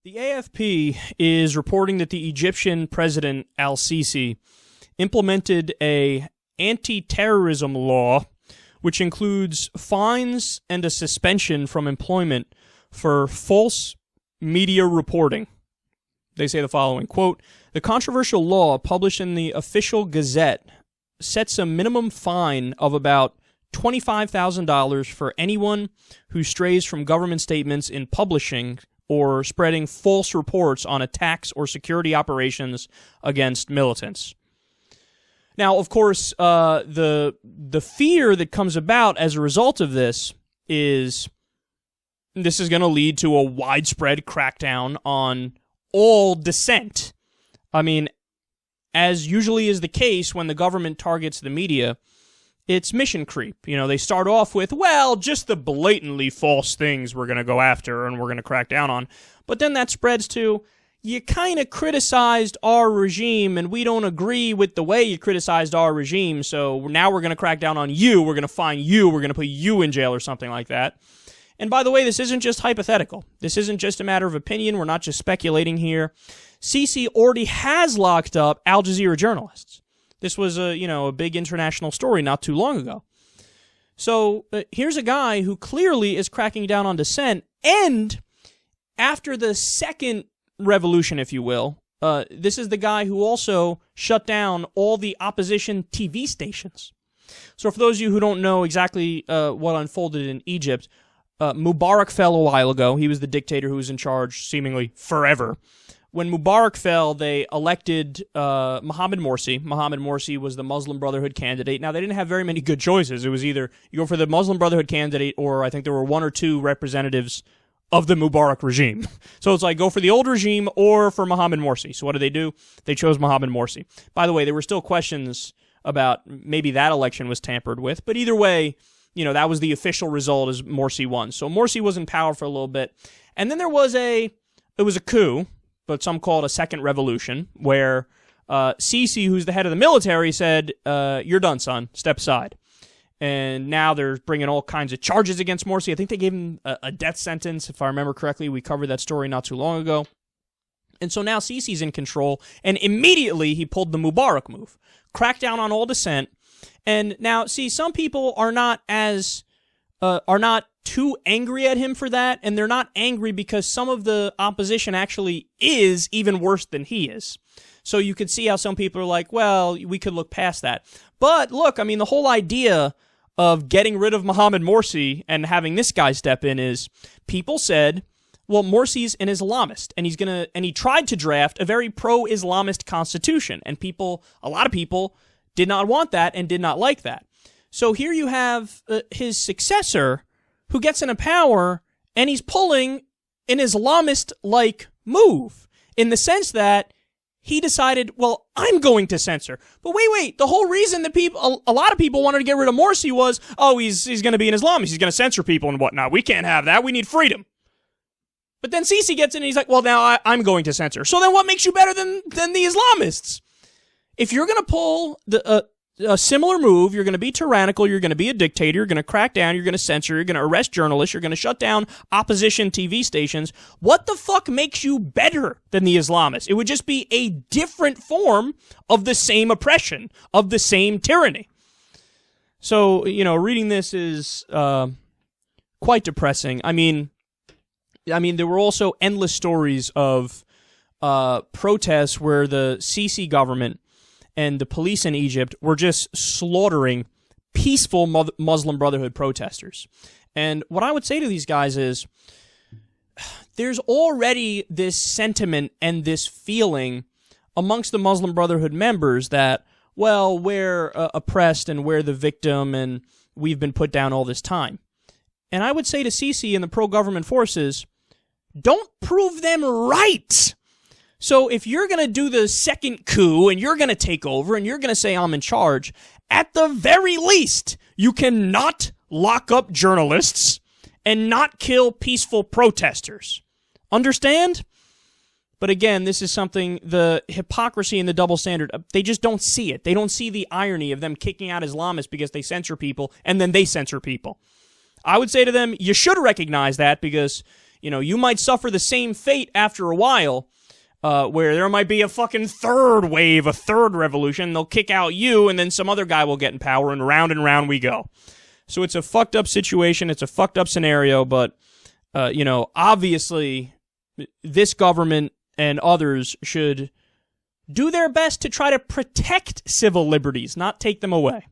The AFP is reporting that the Egyptian President al-Sisi implemented a anti-terrorism law, which includes fines and a suspension from employment for false media reporting. They say the following, quote, "The controversial law published in the official Gazette sets a minimum fine of about $25,000 for anyone who strays from government statements in publishing or spreading false reports on attacks or security operations against militants." Now, of course, the fear that comes about as a result of this is going to lead to a widespread crackdown on all dissent. I mean, as usually is the case when the government targets the media, it's mission creep. You know, they start off with, well, just the blatantly false things we're going to go after and we're going to crack down on. But then that spreads to, you kind of criticized our regime and we don't agree with the way you criticized our regime, so now we're going to crack down on you, we're going to fine you, we're going to put you in jail or something like that. And by the way, this isn't just hypothetical. This isn't just a matter of opinion. We're not just speculating here. Sisi already has locked up Al Jazeera journalists. This was a big international story not too long ago. So here's a guy who clearly is cracking down on dissent, and after the second revolution, if you will, this is the guy who also shut down all the opposition TV stations. So for those of you who don't know exactly what unfolded in Egypt, Mubarak fell a while ago. He was the dictator who was in charge seemingly forever. When Mubarak fell, they elected Mohammed Morsi. Mohammed Morsi was the Muslim Brotherhood candidate. Now, they didn't have very many good choices. It was either you go for the Muslim Brotherhood candidate, or I think there were one or two representatives of the Mubarak regime. So it's like, go for the old regime or for Mohammed Morsi. So what did they do? They chose Mohammed Morsi. By the way, there were still questions about maybe that election was tampered with, but either way, that was the official result as Morsi won. So Morsi was in power for a little bit. And then there was it was a coup, but some call it a second revolution, where Sisi, who's the head of the military, said, you're done, son, step aside. And now they're bringing all kinds of charges against Morsi. I think they gave him a death sentence, if I remember correctly. We covered that story not too long ago. And so now Sisi's in control, and immediately he pulled the Mubarak move. Cracked down on all dissent. And now, see, some people are not too angry at him for that, and they're not angry because some of the opposition actually is even worse than he is. So you could see how some people are like, well, we could look past that. But look, I mean, the whole idea of getting rid of Mohammed Morsi and having this guy step in is, people said, well, Morsi's an Islamist, and he tried to draft a very pro-Islamist constitution, and a lot of people did not want that and did not like that. So here you have his successor who gets into power, and he's pulling an Islamist-like move in the sense that he decided, well, I'm going to censor. But wait, the whole reason that a lot of people wanted to get rid of Morsi was, oh, he's going to be an Islamist, he's going to censor people and whatnot. We can't have that. We need freedom. But then Sisi gets in and he's like, well, now I'm going to censor. So then what makes you better than the Islamists? If you're going to pull a similar move, you're going to be tyrannical, you're going to be a dictator, you're going to crack down, you're going to censor, you're going to arrest journalists, you're going to shut down opposition TV stations, what the fuck makes you better than the Islamists? It would just be a different form of the same oppression, of the same tyranny. So, reading this is quite depressing. I mean, there were also endless stories of protests where the Sisi government and the police in Egypt were just slaughtering peaceful Muslim Brotherhood protesters. And what I would say to these guys is, there's already this sentiment and this feeling amongst the Muslim Brotherhood members that, well, we're oppressed and we're the victim and we've been put down all this time. And I would say to Sisi and the pro-government forces, don't prove them right. So if you're going to do the second coup and you're going to take over and you're going to say I'm in charge, at the very least, you cannot lock up journalists and not kill peaceful protesters. Understand? But again, this is something, the hypocrisy and the double standard, they just don't see it. They don't see the irony of them kicking out Islamists because they censor people and then they censor people. I would say to them, you should recognize that because you might suffer the same fate after a while, where there might be a fucking third wave, a third revolution. They'll kick out you, and then some other guy will get in power, and round we go. So it's a fucked up situation. It's a fucked up scenario, but, obviously this government and others should do their best to try to protect civil liberties, not take them away.